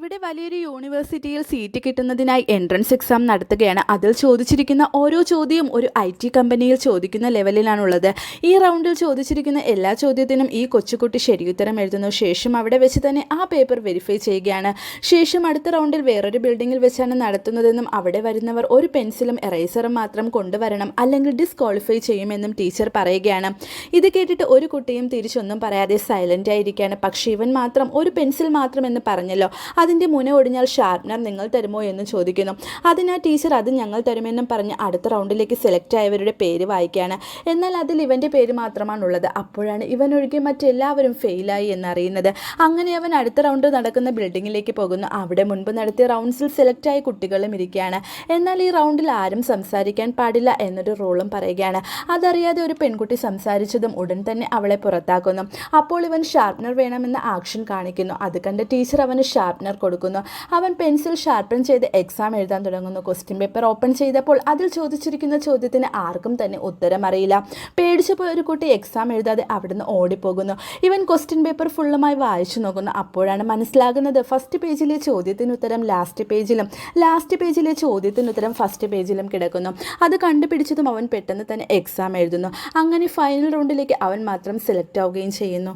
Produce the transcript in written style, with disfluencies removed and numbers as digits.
ഇവിടെ വലിയൊരു യൂണിവേഴ്സിറ്റിയിൽ സീറ്റ് കിട്ടുന്നതിനായി എൻട്രൻസ് എക്സാം നടത്തുകയാണ്. അതിൽ ചോദിച്ചിരിക്കുന്ന ഓരോ ചോദ്യവും ഒരു IT കമ്പനിയിൽ ചോദിക്കുന്ന ലെവലിലാണുള്ളത്. ഈ റൗണ്ടിൽ ചോദിച്ചിരിക്കുന്ന എല്ലാ ചോദ്യത്തിനും ഈ കൊച്ചുകുട്ടി ശരിയുത്തരം എഴുതുന്നു. ശേഷം അവിടെ വെച്ച് തന്നെ ആ പേപ്പർ വെരിഫൈ ചെയ്യുകയാണ്. ശേഷം അടുത്ത റൗണ്ടിൽ വേറൊരു ബിൽഡിങ്ങിൽ വെച്ചാണ് നടത്തുന്നതെന്നും അവിടെ വരുന്നവർ ഒരു പെൻസിലും എറേസറും മാത്രം കൊണ്ടുവരണം, അല്ലെങ്കിൽ ഡിസ്ക്വാളിഫൈ ചെയ്യുമെന്നും ടീച്ചർ പറയുകയാണ്. ഇത് കേട്ടിട്ട് ഒരു കുട്ടിയും തിരിച്ചൊന്നും പറയാതെ സൈലൻ്റ് ആയിരിക്കുകയാണ്. പക്ഷേ ഇവൻ മാത്രം ഒരു പെൻസിൽ മാത്രം എന്ന് പറഞ്ഞല്ലോ, അതിൻ്റെ മുന ഒടിഞ്ഞാൽ ഷാർപ്നർ നിങ്ങൾ തരുമോ എന്ന് ചോദിക്കുന്നു. അതിനാ ടീച്ചർ അത് ഞങ്ങൾ തരുമെന്നും പറഞ്ഞ് അടുത്ത റൗണ്ടിലേക്ക് സെലക്ട് ആയവരുടെ പേര് വായിക്കുകയാണ്. എന്നാൽ അതിൽ ഇവൻ്റെ പേര് മാത്രമാണുള്ളത്. അപ്പോഴാണ് ഇവനൊഴികെ മറ്റെല്ലാവരും ഫെയിലായി എന്നറിയുന്നത്. അങ്ങനെ അവൻ അടുത്ത റൗണ്ട് നടക്കുന്ന ബിൽഡിങ്ങിലേക്ക് പോകുന്നു. അവിടെ മുൻപ് നടത്തിയ റൗണ്ട്സിൽ സെലക്ട് ആയ കുട്ടികളും ഇരിക്കുകയാണ്. എന്നാൽ ഈ റൗണ്ടിൽ ആരും സംസാരിക്കാൻ പാടില്ല എന്നൊരു റൂളും പറയുകയാണ്. അതറിയാതെ ഒരു പെൺകുട്ടി സംസാരിച്ചതും ഉടൻ തന്നെ അവളെ പുറത്താക്കുന്നു. അപ്പോൾ ഇവൻ ഷാർപ്നർ വേണമെന്ന ആക്ഷൻ കാണിക്കുന്നു. അത് കണ്ട് ടീച്ചർ അവന് ഷാർപ്നർ കൊടുക്കുന്നു. അവൻ പെൻസിൽ ഷാർപ്പൺ ചെയ്ത് എക്സാം എഴുതാൻ തുടങ്ങുന്നു. ക്വസ്റ്റ്യൻ പേപ്പർ ഓപ്പൺ ചെയ്തപ്പോൾ അതിൽ ചോദിച്ചിരിക്കുന്ന ചോദ്യത്തിന് ആർക്കും തന്നെ ഉത്തരം അറിയില്ല. പേടിച്ചു പോയ ഒരു കുട്ടി എക്സാം എഴുതാതെ അവിടുന്ന് ഓടിപ്പോകുന്നു. ഇവൻ ക്വസ്റ്റ്യൻ പേപ്പർ ഫുള്ളുമായി വായിച്ചു നോക്കുന്നു. അപ്പോഴാണ് മനസ്സിലാകുന്നത് ഫസ്റ്റ് പേജിലെ ചോദ്യത്തിന് ഉത്തരം ലാസ്റ്റ് പേജിലും, ലാസ്റ്റ് പേജിലെ ചോദ്യത്തിന് ഉത്തരം ഫസ്റ്റ് പേജിലും കിടക്കുന്നു. അത് കണ്ടുപിടിച്ചതും അവൻ പെട്ടെന്ന് തന്നെ എക്സാം എഴുതുന്നു. അങ്ങനെ ഫൈനൽ റൗണ്ടിലേക്ക് അവൻ മാത്രം സെലക്ട് ആവുകയും ചെയ്യുന്നു.